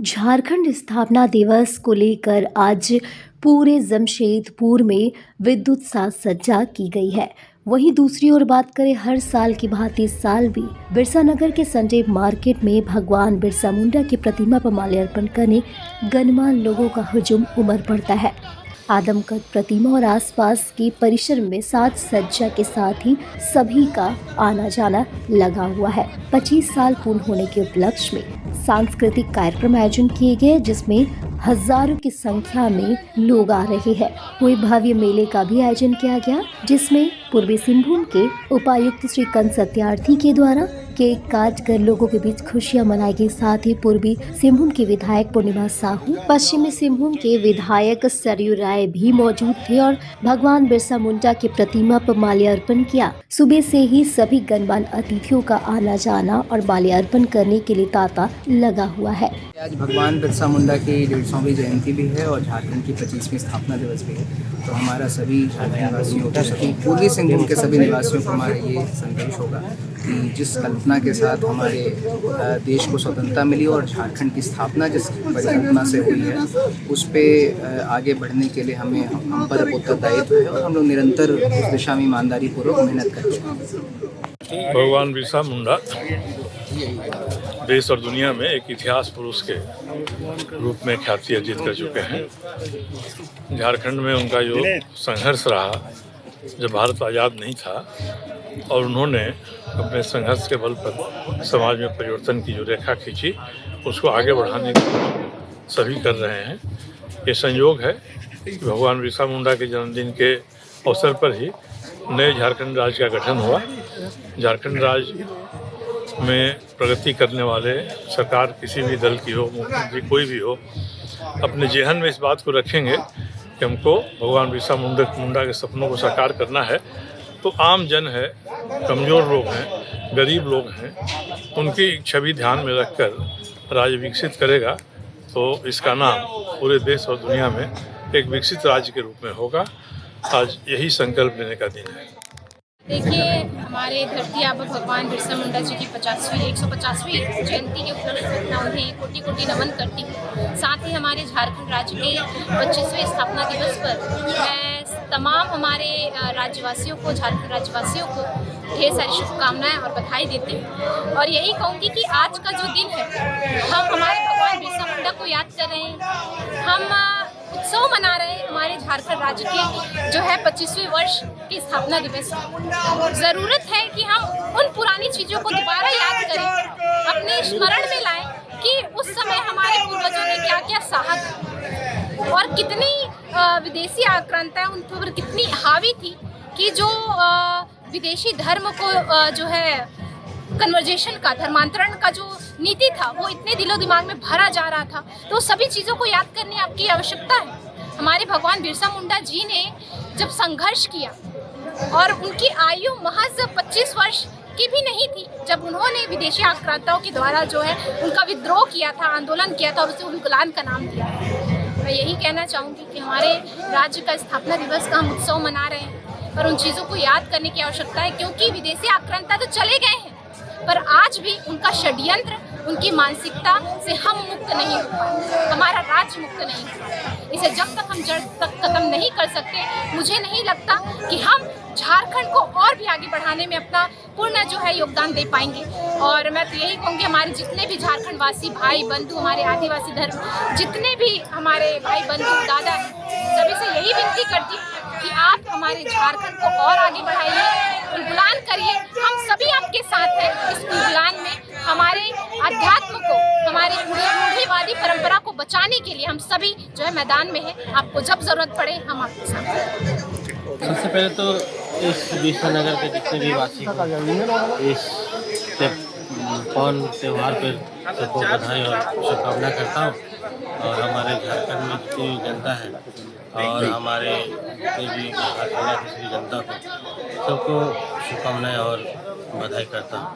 झारखंड स्थापना दिवस को लेकर आज पूरे जमशेदपुर में विद्युत साज सज्जा की गई है। वहीं दूसरी ओर बात करें, हर साल की भांति इस साल भी बिरसा नगर के संडे मार्केट में भगवान बिरसा मुंडा की प्रतिमा पर माल्यार्पण करने गणमान्य लोगों का हुजूम उमड़ पड़ता है। आदमकद प्रतिमा और आसपास के परिसर में साज सज्जा के साथ ही सभी का आना जाना लगा हुआ है। 25 साल पूर्ण होने के उपलक्ष्य में सांस्कृतिक कार्यक्रम आयोजन किए गए, जिसमें हजारों की संख्या में लोग आ रहे हैं। वही भव्य मेले का भी आयोजन किया गया, जिसमें पूर्वी सिंहभूम के उपायुक्त श्री कंस सत्यार्थी के द्वारा केक काट कर लोगों के बीच खुशियां मनाई गई। साथ ही पूर्वी सिंहभूम के विधायक पूर्णिमा साहू, पश्चिमी सिंहभूम के विधायक सरयू राय भी मौजूद थे और भगवान बिरसा मुंडा की प्रतिमा पर माल्यार्पण किया। सुबह से ही सभी गणमान्य अतिथियों का आना जाना और माल्यार्पण करने के लिए तांता लगा हुआ है। आज भगवान बिरसा मुंडा की 150वीं जयंती भी है और झारखंड की 25वीं स्थापना दिवस भी है। तो हमारा सभी झारखंड वासियों को, सभी पूर्वी सिंहभूम के सभी निवासियों को हमारा ये संदेश होगा कि जिस कल्पना के साथ हमारे देश को स्वतंत्रता मिली और झारखंड की स्थापना जिस परिकल्पना से हुई है, उस पर आगे बढ़ने के लिए हम पर उत्तरदायित्व है और हम लोग निरंतर उस दिशा में ईमानदारी पूर्वक मेहनत करते हैं। भगवान बिरसा मुंडा देश और दुनिया में एक इतिहास पुरुष के रूप में ख्याति अर्जित कर चुके हैं। झारखंड में उनका जो संघर्ष रहा, जब भारत आज़ाद नहीं था, और उन्होंने अपने संघर्ष के बल पर समाज में परिवर्तन की जो रेखा खींची, उसको आगे बढ़ाने की सभी कर रहे हैं। ये संयोग है कि भगवान बिरसा मुंडा के जन्मदिन के अवसर पर ही नए झारखंड राज्य का गठन हुआ। झारखंड राज्य में प्रगति करने वाले सरकार किसी भी दल की हो, मुख्यमंत्री कोई भी हो, अपने जेहन में इस बात को रखेंगे कि हमको भगवान बिरसा मुंडा के सपनों को साकार करना है। तो आम जन है, कमज़ोर लोग हैं, गरीब लोग हैं, उनकी छवि ध्यान में रखकर राज्य विकसित करेगा, तो इसका नाम पूरे देश और दुनिया में एक विकसित राज्य के रूप में होगा। आज यही संकल्प लेने का दिन है। देखिए, हमारे धरती आबा भगवान बिरसा मुंडा जी की 150वीं जयंती के उपलक्ष्य में उन्हें कोटि कोटि नमन करती हूँ। साथ ही हमारे झारखंड राज्य के 25वें स्थापना दिवस पर मैं तमाम हमारे राज्यवासियों को, झारखंड राज्यवासियों को ढेर सारी शुभकामनाएं और बधाई देती हूँ। और यही कहूँगी कि आज का जो दिन है, हम हमारे भगवान बिरसा मुंडा को याद कर रहे हैं, हम उत्सव मना रहे हैं हमारे झारखंड राज्य के जो है 25वें वर्ष की स्थापना दिवस। ज़रूरत है कि हम उन पुरानी चीज़ों को दोबारा याद करें, अपने स्मरण में लाएं कि उस समय हमारे पूर्वजों ने क्या क्या सहा था और कितनी विदेशी आक्रांताएं उन पर कितनी हावी थी कि जो विदेशी धर्म को जो है कन्वर्जेशन का, धर्मांतरण का जो नीति था, वो इतने दिलो दिमाग में भरा जा रहा था। तो सभी चीज़ों को याद करने आपकी आवश्यकता है। हमारे भगवान बिरसा मुंडा जी ने जब संघर्ष किया और उनकी आयु महज 25 वर्ष की भी नहीं थी, जब उन्होंने विदेशी आक्रांताओं के द्वारा जो है उनका विद्रोह किया था, आंदोलन किया था और उसे उलगुलान का नाम दिया। मैं यही कहना चाहूँगी कि हमारे राज्य का स्थापना दिवस का हम उत्सव मना रहे हैं, पर उन चीज़ों को याद करने की आवश्यकता है, क्योंकि विदेशी आक्रांता तो चले गए हैं, पर आज भी उनका षड्यंत्र, उनकी मानसिकता से हम मुक्त नहीं हो पाए, हमारा राज्य मुक्त नहीं हो पाए। इसे जब तक हम जड़ तक खत्म नहीं कर सकते, मुझे नहीं लगता कि हम झारखंड को और भी आगे बढ़ाने में अपना पूर्ण जो है योगदान दे पाएंगे। और मैं तो यही कहूँगी, हमारे जितने भी झारखंड वासी भाई बंधु, हमारे आदिवासी धर्म जितने भी हमारे भाई बंधु दादा हैं, सभी से यही विनती करती हूँ कि आप हमारे झारखंड को और आगे बढ़ाइए, उलगुलान करिए। हम सभी आपके साथ हैं इस उलगुलान में। हमारे अध्यात्म को, हमारी रूढ़िवादी परंपरा को बचाने के लिए हम सभी जो है मैदान में हैं। आपको जब जरूरत पड़े, हम आपके साथ हैं। सबसे पहले तो इस बिरसा नगर के जितने भी वासी को इस त्यौहार पर सबको बधाई और शुभकामना करता हूँ। और हमारे झारखंड में जितनी भी जनता है और हमारे जितने भी झारखंड की सभी जनता को सबको शुभकामनाएं और बधाई करता हूँ।